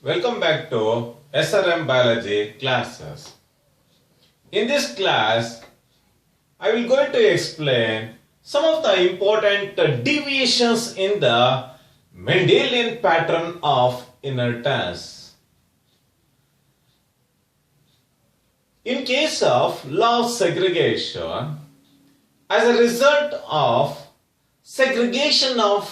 Welcome back to SRM Biology classes. In this class, I will going to explain some of the important deviations in the Mendelian pattern of inheritance. In case of law of segregation, as a result of segregation of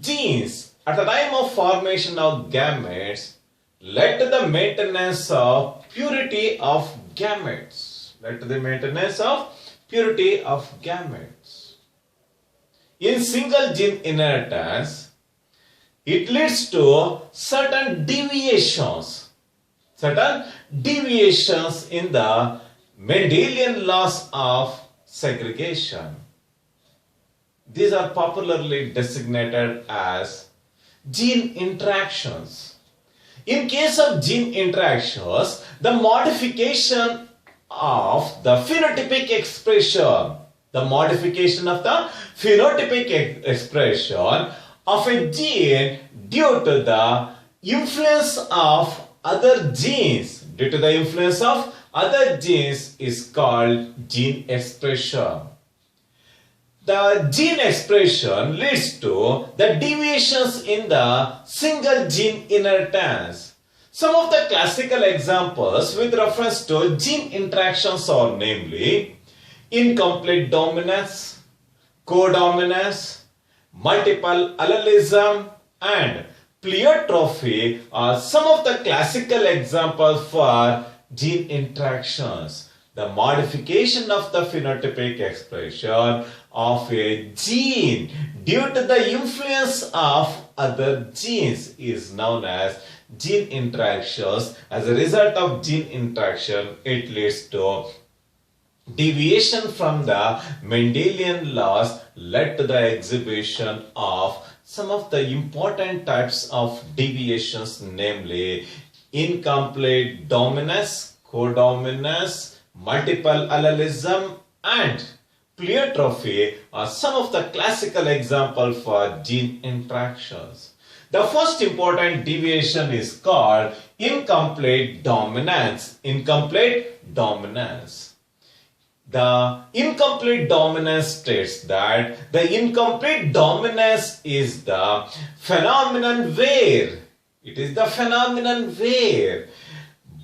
genes at the time of formation of gametes led to the maintenance of purity of gametes. In single gene inheritance, it leads to certain deviations in the Mendelian laws of segregation. These are popularly designated as gene interactions. In case of gene interactions, the modification of the phenotypic expression of a gene due to the influence of other genes is called gene expression. The gene expression leads to the deviations in the single gene inheritance. Some of the classical examples with reference to gene interactions are namely incomplete dominance, codominance, multiple allelism, and pleiotropy are some of the classical examples for gene interactions. The modification of the phenotypic expression of a gene due to the influence of other genes is known as gene interactions. As a result of gene interaction, it leads to deviation from the Mendelian laws led to the exhibition of some of the important types of deviations, namely incomplete dominance, codominance, multiple allelism, and pleiotropy are some of the classical examples for gene interactions. The first important deviation is called incomplete dominance. The incomplete dominance states that the incomplete dominance is the phenomenon where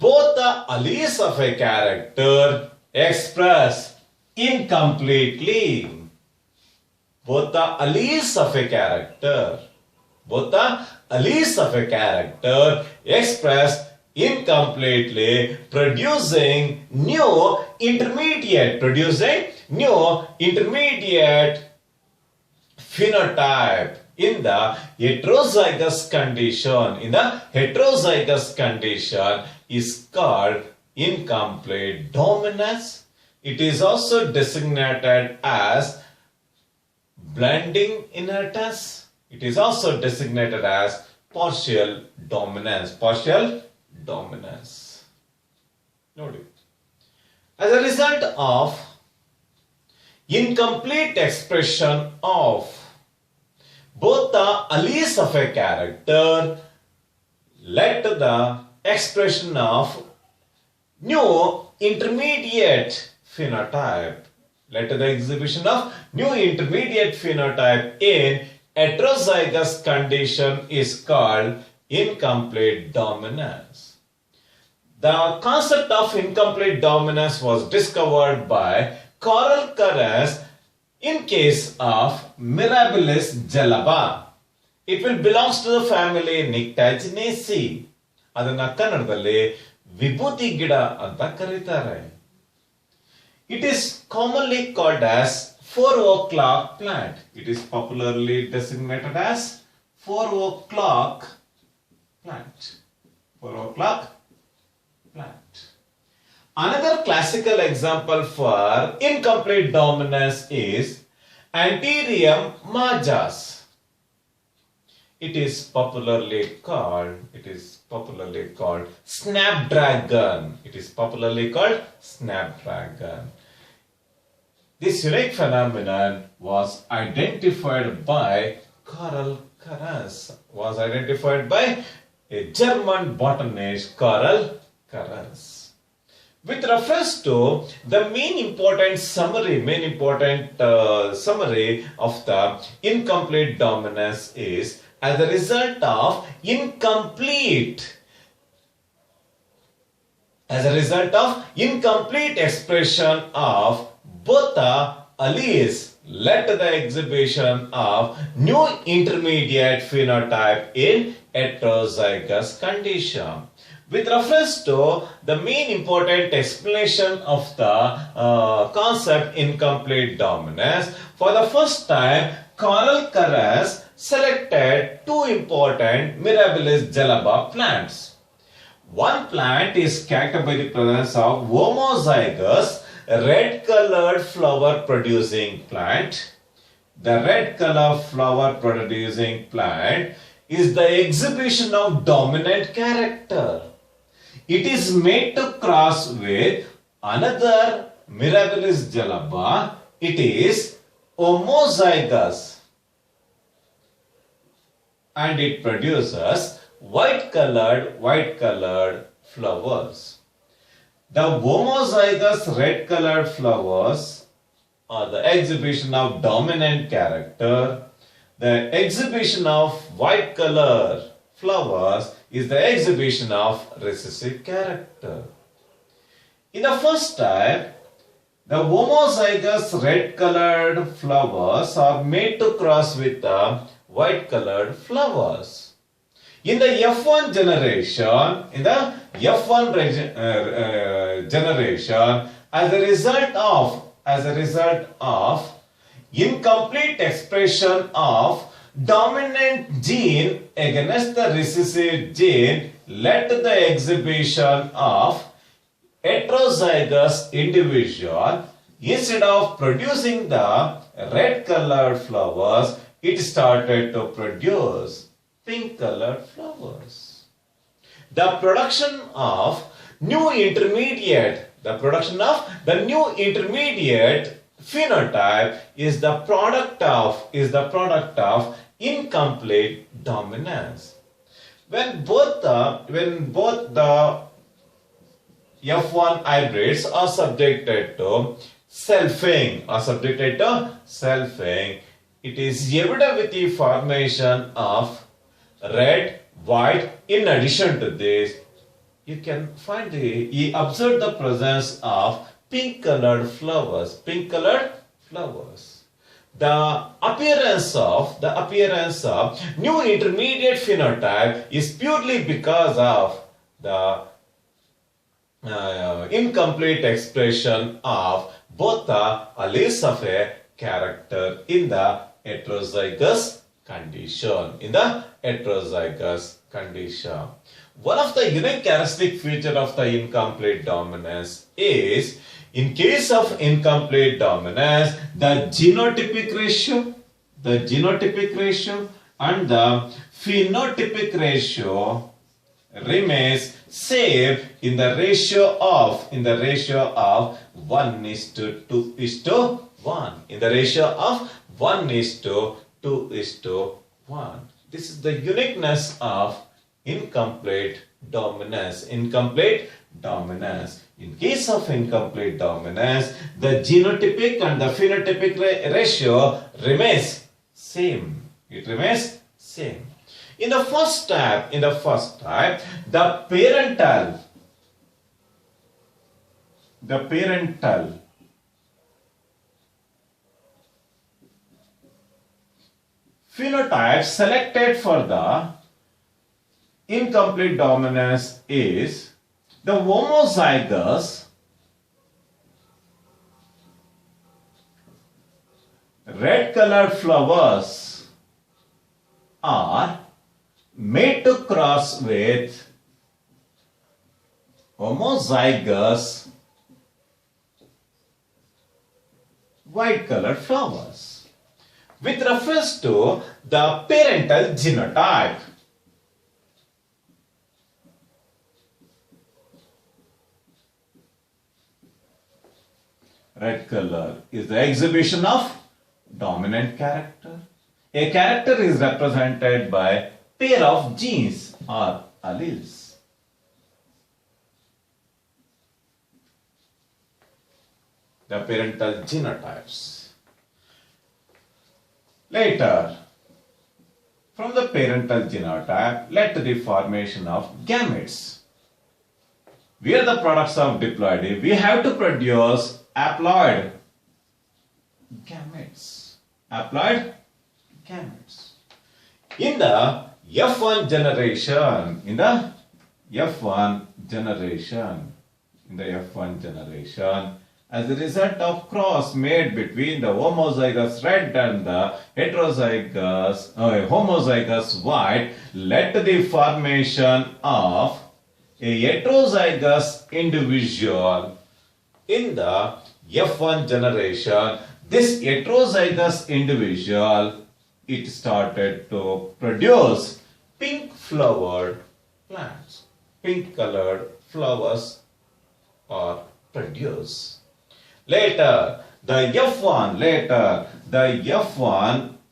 both the alleles of a character express incompletely. Both the alleles of a character express incompletely, producing new intermediate phenotype. In the heterozygous condition is called incomplete dominance. It is also designated as blending inheritance. It is also designated as partial dominance. Note. As a result of incomplete expression of both the alleles of a character led to the expression of new intermediate phenotype, in heterozygous condition is called incomplete dominance. The concept of incomplete dominance was discovered by Carl Carras in case of Mirabilis jalaba. It will belongs to the family Nyctaginaceae. ಅದನ್ನ ಕನ್ನಡದಲ್ಲಿ ವಿಭೂತಿ ಗಿಡ ಅಂತ ಕರೀತಾರೆ. It is commonly called as 4 o'clock plant. It is popularly designated as 4 o'clock plant. Another classical example for incomplete dominance is Anthurium majus. It is popularly called snapdragon. This unique phenomenon was identified by Carl Carras. a German botanist Karl Karras. With reference to the main important summary of the incomplete dominance is as a result of incomplete expression of both the alleles led to the exhibition of new intermediate phenotype in heterozygous condition. With reference to the main important explanation of the concept incomplete dominance, for the first time Karl Karras selected two important Mirabilis jalaba plants. One plant is characterized by the presence of homozygous red colored flower producing plant. The red color flower producing plant is the exhibition of dominant character. It is made to cross with another Mirabilis jalaba. It is homozygous and it produces white colored flowers. The homozygous red colored flowers are the exhibition of dominant character. The exhibition of white color flowers is the exhibition of recessive character. In the first type, the homozygous red colored flowers are made to cross with the white colored flowers. In the F1 generation, as a result of incomplete expression of dominant gene against the recessive gene led to the exhibition of heterozygous individual. Instead of producing the red colored flowers, it started to produce pink colored flowers. The production of new intermediate phenotype is the product of incomplete dominance. When both the F1 hybrids are subjected to selfing, it is evident with the formation of red, white. In addition to this, you can find you observe the presence of pink colored flowers. The appearance of new intermediate phenotype is purely because of the incomplete expression of both the alleles of a character in the heterozygous condition. One of the unique characteristic feature of the incomplete dominance is, in case of incomplete dominance, the genotypic ratio and the phenotypic ratio remains same in the ratio of 1:2:1. In the ratio of 1:2:1. This is the uniqueness of incomplete dominance. In case of incomplete dominance, the genotypic and the phenotypic ratio remains same. It remains same. In the first type, the parental phenotype selected for the incomplete dominance is the homozygous red colored flowers are made to cross with homozygous white colored flowers. With reference to the parental genotype, red color is the exhibition of dominant character. A character is represented by pair of genes or alleles. The parental genotypes. Later, from the parental genotype led to the formation of gametes. We are the products of diploidy. We have to produce haploid gametes. Haploid gametes. In the F1 generation, as a result of cross made between the homozygous red and the homozygous white, led to the formation of a heterozygous individual. In the F1 generation, this heterozygous individual, it started to produce pink flowered plants. Pink colored flowers are produced. Later, the F1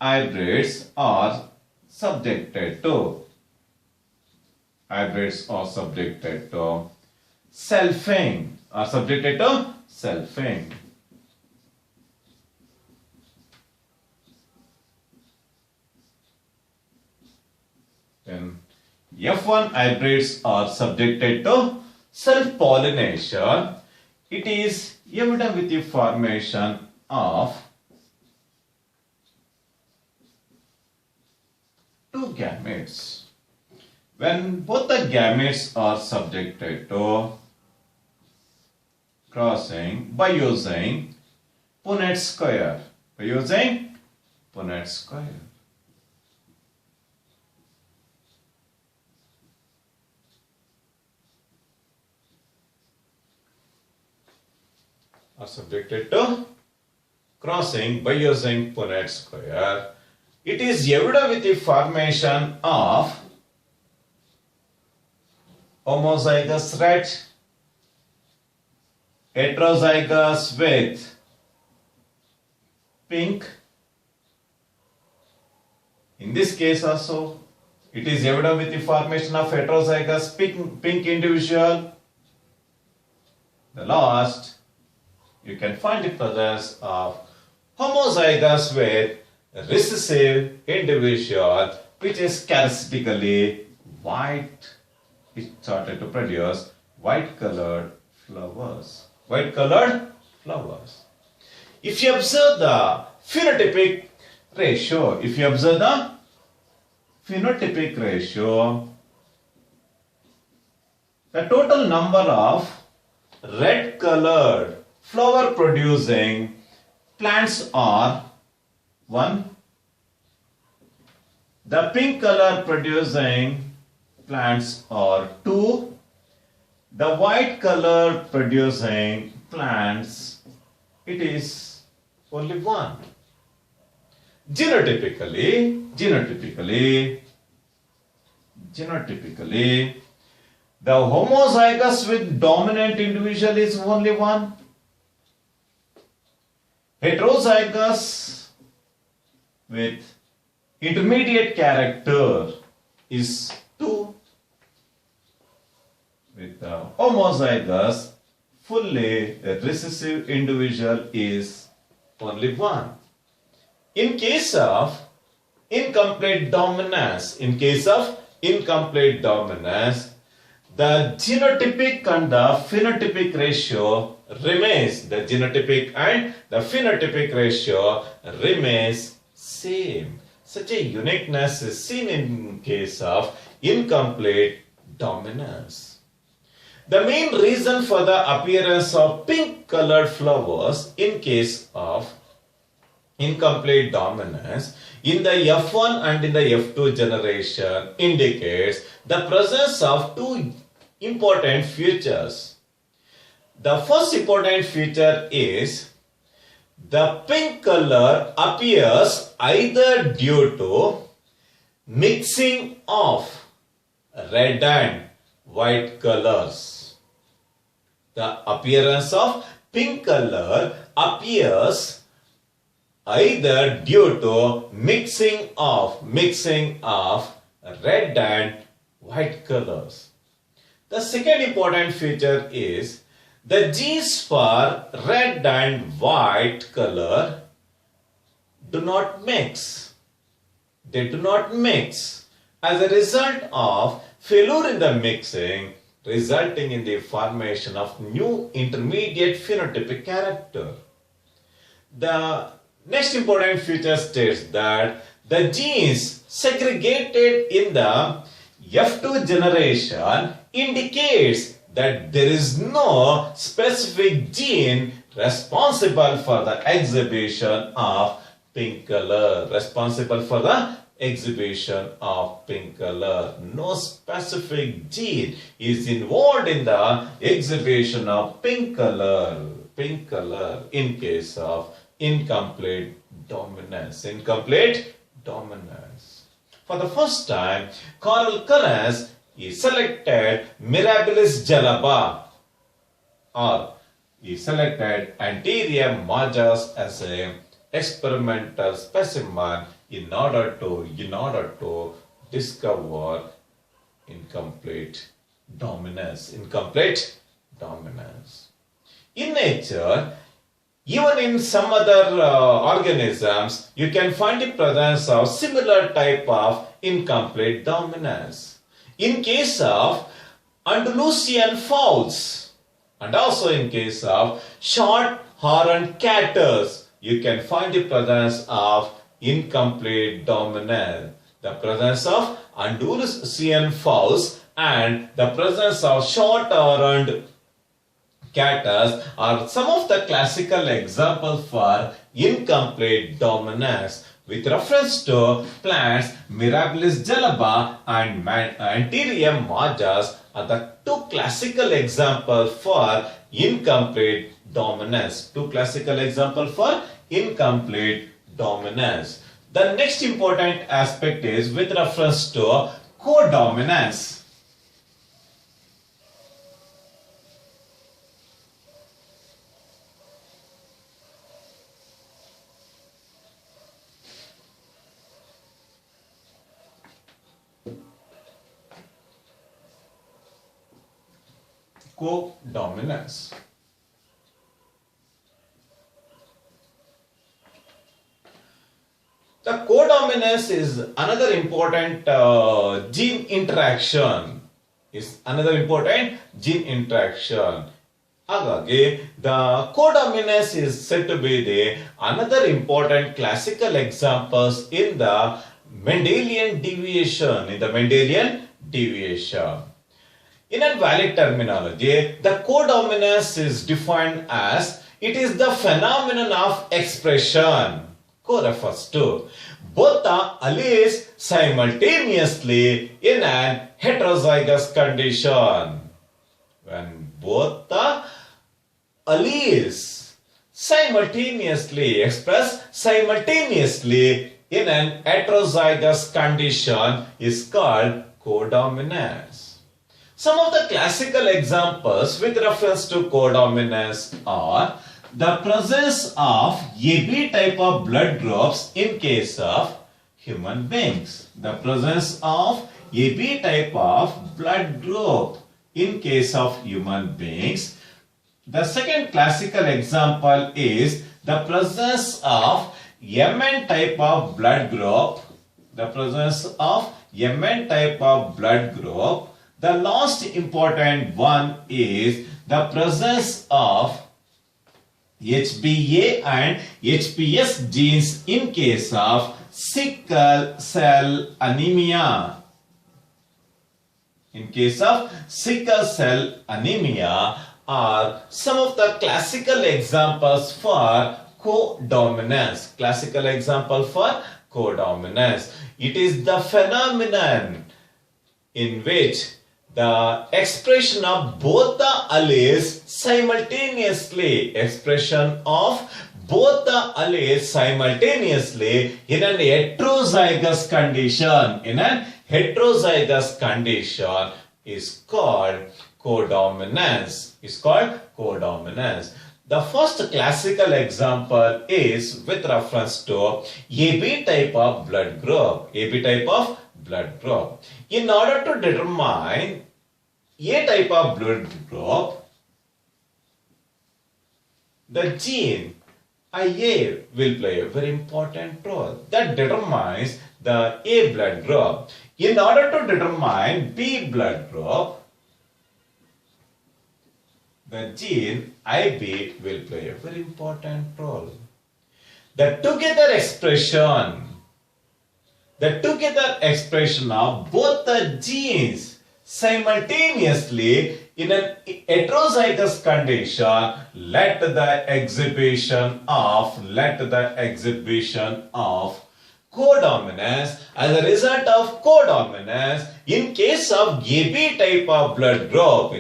hybrids are subjected to selfing. Then F1 hybrids are subjected to self-pollination. It is evident with the formation of two gametes. When both the gametes are subjected to crossing by using Punnett square. Are subjected to crossing by using Punnett square. It is evident with the formation of homozygous red, heterozygous with pink. In this case also, it is evident with the formation of heterozygous pink individual. The last, you can find the presence of homozygous with recessive individual, which is characteristically white. It started to produce white colored flowers. If you observe the phenotypic ratio, the total number of red colored flower producing plants are 1. The pink color producing plants are 2. The white color producing plants, it is only 1. Genotypically, the homozygous with dominant individual is only 1. Heterozygous with intermediate character is 2. With the homozygous fully recessive individual is only 1. In case of incomplete dominance, the genotypic and the phenotypic ratio remains. The genotypic and the phenotypic ratio remains same. Such a uniqueness is seen in case of incomplete dominance. The main reason for the appearance of pink colored flowers in case of incomplete dominance in the F1 and in the F2 generation indicates the presence of two important features. The first important feature is the pink color appears either due to mixing of red and white colors. The appearance of pink color appears either due to mixing of red and white colors. The second important feature is the genes for red and white color do not mix. They do not mix. As a result of failure in the mixing, resulting in the formation of new intermediate phenotypic character. The next important feature states that the genes segregated in the F2 generation indicates that there is no specific gene responsible for the exhibition of pink color. No specific gene is involved in the exhibition of pink color in case of incomplete dominance. For the first time, Carl Carnes selected Mirabilis jalaba, or he selected Anthurium majus as a experimental specimen in order to discover incomplete dominance. In nature, even in some other organisms, you can find the presence of similar type of incomplete dominance. In case of Andalusian fowls and also in case of short-horned cattle, you can find the presence of incomplete dominance. The presence of Andalusian fowls and the presence of short-horned cattle are some of the classical examples for incomplete dominance. With reference to plants, Mirabilis jalaba and Anthurium majus are the two classical examples for incomplete dominance. The next important aspect is with reference to codominance. Codominance. The codominance is another important gene interaction. Agage, the codominance is said to be the another important classical examples in the Mendelian deviation. In a valid terminology, the codominance is defined as it is the phenomenon of expression. Co refers to both the alleles simultaneously in an heterozygous condition. When both the alleles express simultaneously in an heterozygous condition is called codominance. Some of the classical examples with reference to codominance are the presence of AB type of blood groups in case of human beings. The presence of AB type of blood group in case of human beings. The second classical example is the presence of MN type of blood group. The last important one is the presence of HbA and HbS genes in case of sickle cell anemia. Are some of the classical examples for codominance. It is the phenomenon in which the expression of both the alleles simultaneously in an heterozygous condition is called codominance. The first classical example is with reference to AB type of blood group. blood group. In order to determine A type of blood group, the gene IA will play a very important role that determines the A blood group. In order to determine B blood group, the gene IB will play a very important role. The together expression of both the genes simultaneously in an heterozygous condition led to the exhibition of codominance. As a result of codominance, in case of AB type of blood group,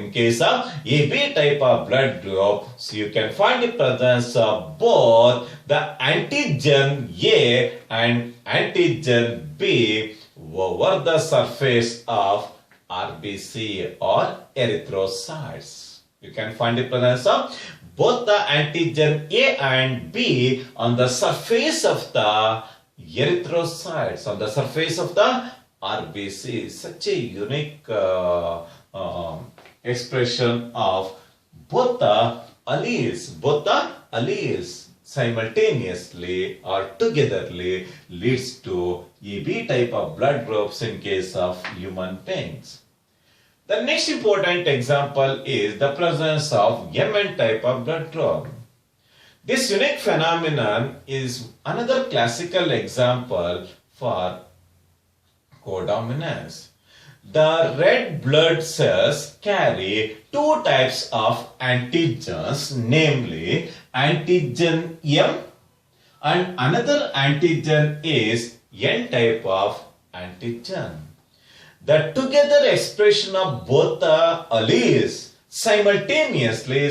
so you can find the presence of both the antigen A and antigen B over the surface of RBC or erythrocytes. You can find the presence of both the antigen A and B on the surface of the erythrocytes, on the surface of the RBC. Such a unique expression of both the alleles simultaneously or togetherly leads to AB type of blood groups in case of human beings. The next important example is the presence of MN type of blood group. This unique phenomenon is another classical example for codominance. The red blood cells carry two types of antigens, namely antigen M and another antigen is N type of antigen. The together expression of both the alleles simultaneously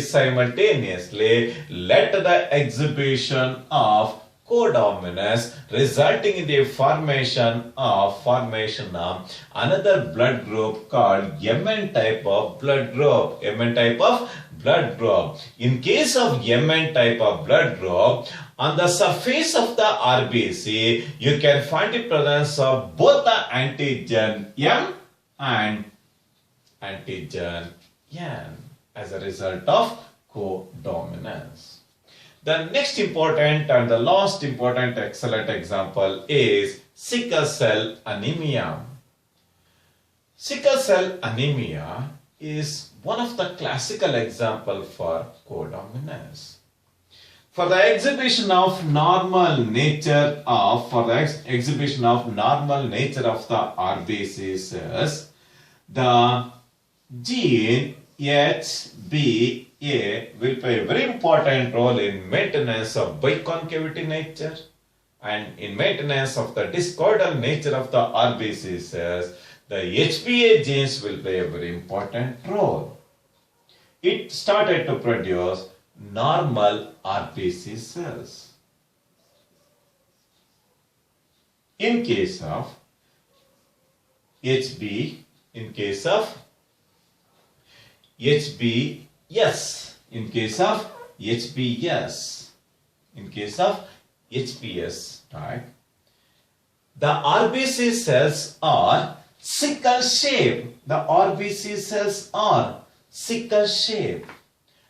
led to the exhibition of codominance, resulting in the formation of another blood group called MN type of blood group. In case of MN type of blood group, on the surface of the RBC, you can find the presence of both the antigen M and antigen N as a result of codominance. The next important and the last important excellent example is sickle cell anemia. Sickle cell anemia is one of the classical examples for codominance. For the exhibition of normal nature of the RBC cells, the gene HBA will play a very important role in maintenance of biconcavity nature and in maintenance of the discoidal nature of the RBC cells. The HBA genes will play a very important role. It started to produce normal RBC cells. In case of HB, in case of HBS, in case of HBS type, the RBC cells are sickle shape.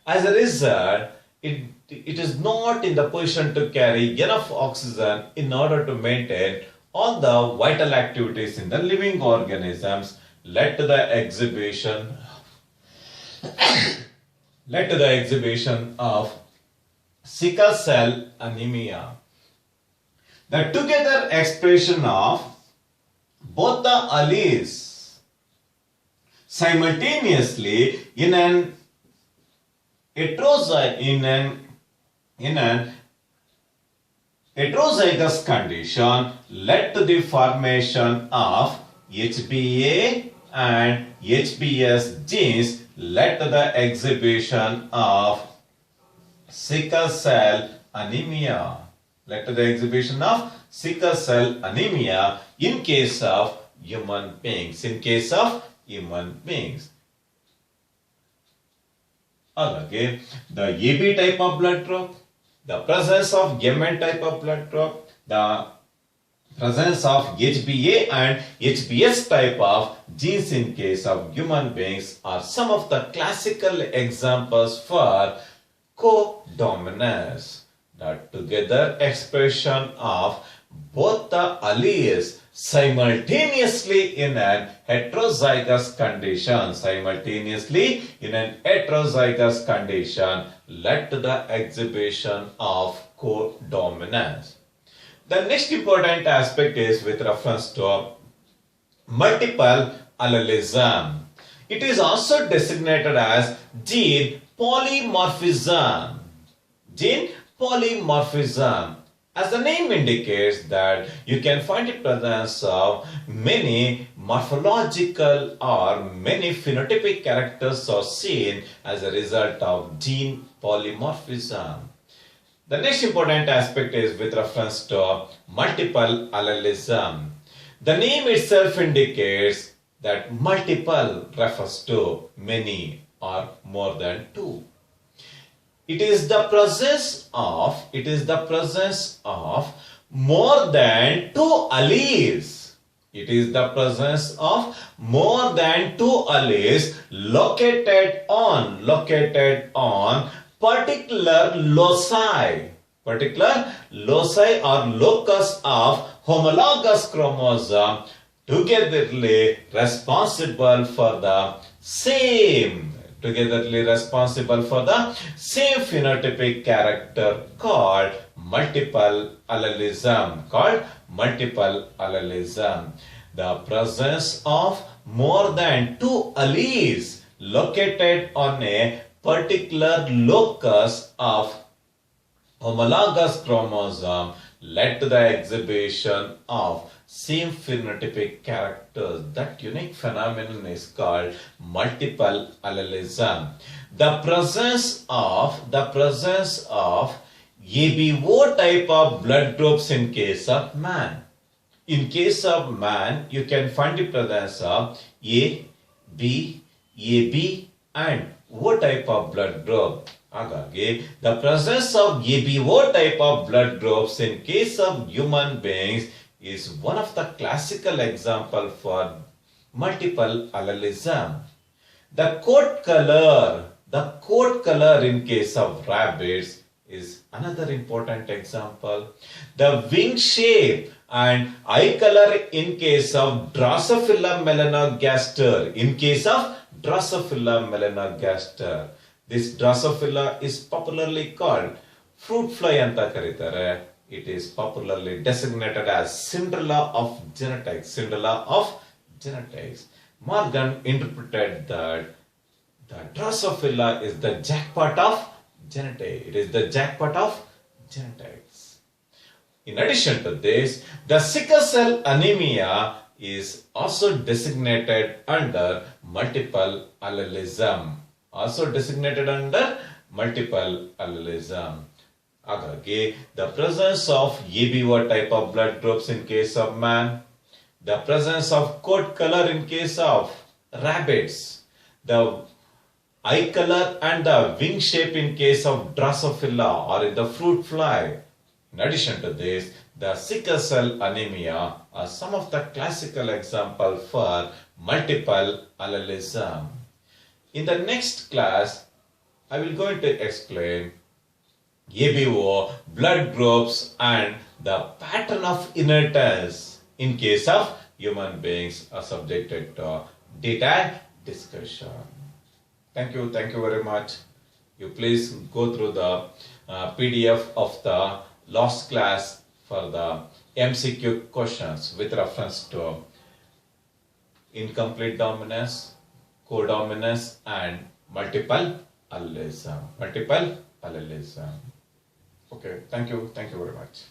As a result, it is not in the position to carry enough oxygen in order to maintain all the vital activities in the living organisms, led to the exhibition of sickle cell anemia. The together expression of both the alleles simultaneously in an heterozygous condition led to the formation of HBA and HBS genes, led to the exhibition of sickle cell anemia. In case of human beings. Again, the AB type of blood group, the presence of MN type of blood group, the Presence of HBA and HBS type of genes in case of human beings are some of the classical examples for codominance. The together expression of both the alleles simultaneously in an heterozygous condition led to the exhibition of codominance. The next important aspect is with reference to multiple allelism. It is also designated as gene polymorphism. Gene polymorphism. As the name indicates that you can find the presence of many morphological or many phenotypic characters are seen as a result of gene polymorphism. The next important aspect is with reference to multiple allelism. The name itself indicates that multiple refers to many or more than two. It is the presence of more than two alleles. It is the presence of more than two alleles located on particular loci or locus of homologous chromosome togetherly responsible for the same phenotypic character called multiple allelism. The presence of more than two alleles located on a particular locus of homologous chromosome led to the exhibition of same phenotypic characters. That unique phenomenon is called multiple allelism. The presence of ABO type of blood groups in case of man. In case of man, you can find the presence of A, B, AB and O type of blood group. The presence of ABO type of blood groups in case of human beings is one of the classical example for multiple allelism. The coat color in case of rabbits is another important example. The wing shape and eye color in case of Drosophila melanogaster. This Drosophila is popularly called fruit fly anta karitare. It is popularly designated as Cinderella of genetics. Morgan interpreted that the Drosophila is the jackpot of genetics. It is the jackpot of genetics. In addition to this, the sickle cell anemia is also designated under multiple allelism. The presence of ABO type of blood groups in case of man, the presence of coat color in case of rabbits, the eye color and the wing shape in case of Drosophila or in the fruit fly. In addition to this, the sickle cell anemia are some of the classical examples for multiple allelism. In the next class, I will going to explain ABO, blood groups and the pattern of inheritance in case of human beings are subjected to detailed discussion. Thank you very much. You please go through the PDF of the last class for the MCQ questions with reference to incomplete dominance, codominance and multiple allelism. Okay, thank you very much.